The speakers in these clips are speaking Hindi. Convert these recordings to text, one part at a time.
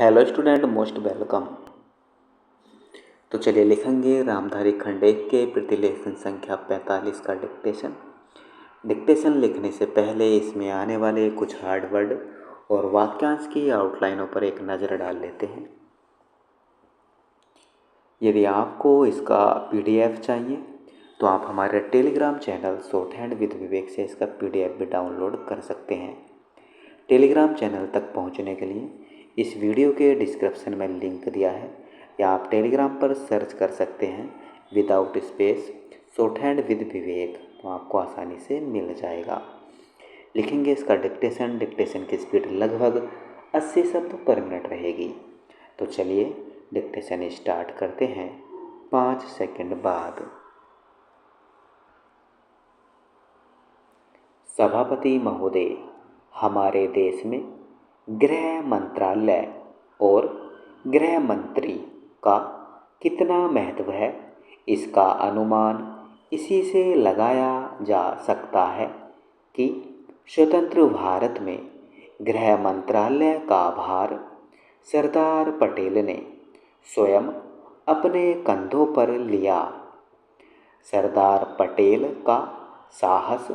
Hello student, most welcome. तो चलिए लिखेंगे रामधारी खंड एक के प्रतिलेखन संख्या 45 का डिक्टेशन। डिक्टेशन लिखने से पहले इसमें आने वाले कुछ हार्ड वर्ड और वाक्यांश की आउटलाइनों पर एक नज़र डाल लेते हैं। यदि आपको इसका PDF चाहिए तो आप हमारे Telegram channel shorthand with Vivek से इसका PDF भी डाउनलोड कर सकते हैं। टेलीग्राम चैनल तक पहुंचने के लिए इस वीडियो के डिस्क्रिप्शन में लिंक दिया है, या आप टेलीग्राम पर सर्च कर सकते हैं without space shorthand with Vivek, तो आपको आसानी से मिल जाएगा। लिखेंगे इसका डिक्टेशन। डिक्टेशन की स्पीड लगभग 80 शब्द पर मिनट रहेगी। तो चलिए डिक्टेशन स्टार्ट करते हैं 5 सेकंड बाद। सभापति महोदय, हमारे देश में गृह मंत्रालय और गृह मंत्री का कितना महत्व है, इसका अनुमान इसी से लगाया जा सकता है कि स्वतंत्र भारत में गृह मंत्रालय का भार सरदार पटेल ने स्वयं अपने कंधों पर लिया। सरदार पटेल का साहस,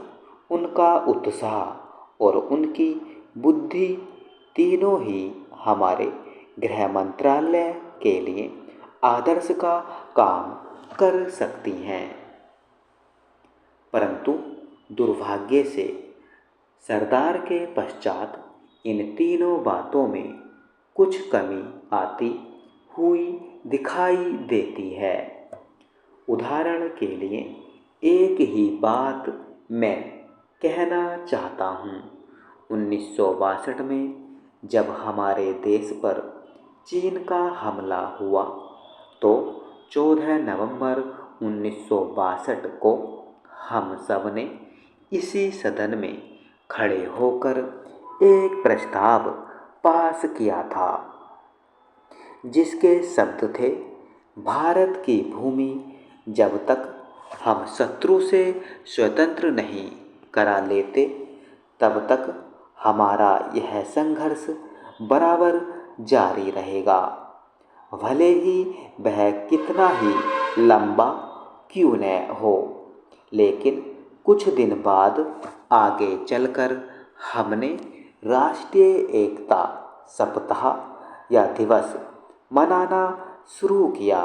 उनका उत्साह और उनकी बुद्धि तीनों ही हमारे गृह मंत्रालय के लिए आदर्श का काम कर सकती हैं। परंतु दुर्भाग्य से सरदार के पश्चात इन तीनों बातों में कुछ कमी आती हुई दिखाई देती है। उदाहरण के लिए एक ही बात मैं कहना चाहता हूँ। 1962 में जब हमारे देश पर चीन का हमला हुआ तो 14 नवंबर 1962 को हम सब ने इसी सदन में खड़े होकर एक प्रस्ताव पास किया था, जिसके शब्द थे, भारत की भूमि जब तक हम शत्रु से स्वतंत्र नहीं करा लेते तब तक हमारा यह संघर्ष बराबर जारी रहेगा, भले ही वह कितना ही लंबा क्यों न हो। लेकिन कुछ दिन बाद आगे चलकर हमने राष्ट्रीय एकता सप्ताह या दिवस मनाना शुरू किया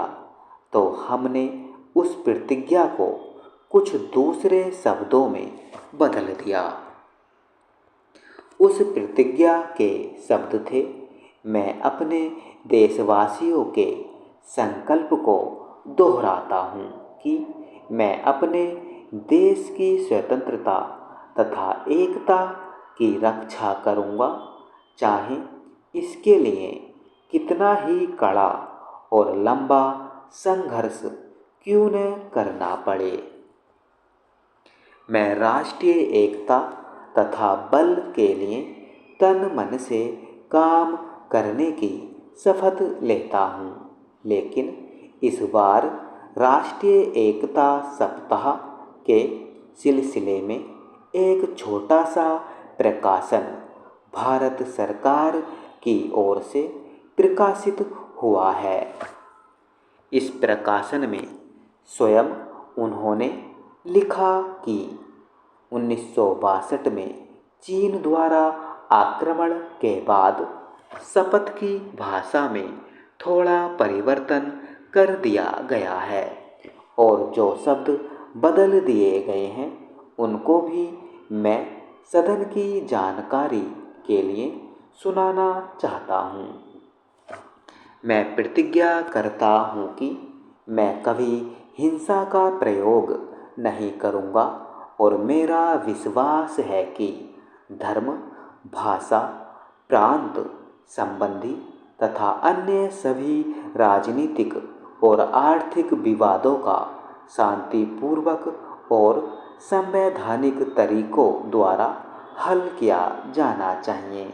तो हमने उस प्रतिज्ञा को कुछ दूसरे शब्दों में बदल दिया। उस प्रतिज्ञा के शब्द थे, मैं अपने देशवासियों के संकल्प को दोहराता हूँ कि मैं अपने देश की स्वतंत्रता तथा एकता की रक्षा करूँगा, चाहे इसके लिए कितना ही कड़ा और लंबा संघर्ष क्यों न करना पड़े। मैं राष्ट्रीय एकता तथा बल के लिए तन मन से काम करने की शपथ लेता हूँ। लेकिन इस बार राष्ट्रीय एकता सप्ताह के सिलसिले में एक छोटा सा प्रकाशन भारत सरकार की ओर से प्रकाशित हुआ है। इस प्रकाशन में स्वयं उन्होंने लिखा कि 1962 में चीन द्वारा आक्रमण के बाद शपथ की भाषा में थोड़ा परिवर्तन कर दिया गया है और जो शब्द बदल दिए गए हैं उनको भी मैं सदन की जानकारी के लिए सुनाना चाहता हूँ। मैं प्रतिज्ञा करता हूँ कि मैं कभी हिंसा का प्रयोग नहीं करूँगा और मेरा विश्वास है कि धर्म, भाषा, प्रांत संबंधी तथा अन्य सभी राजनीतिक और आर्थिक विवादों का शांतिपूर्वक और संवैधानिक तरीकों द्वारा हल किया जाना चाहिए।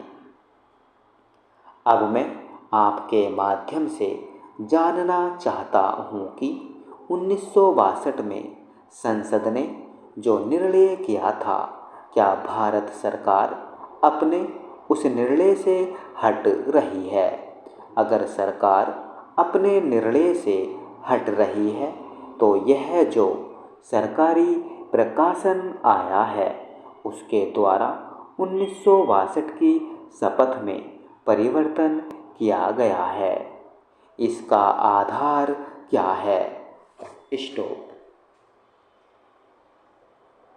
अब मैं आपके माध्यम से जानना चाहता हूँ कि 1962 में संसद ने जो निर्णय किया था, क्या भारत सरकार अपने उस निर्णय से हट रही है अगर सरकार अपने निर्णय से हट रही है तो यह जो सरकारी प्रकाशन आया है उसके द्वारा 1962 की शपथ में परिवर्तन किया गया है। इसका आधार क्या है? स्टॉप।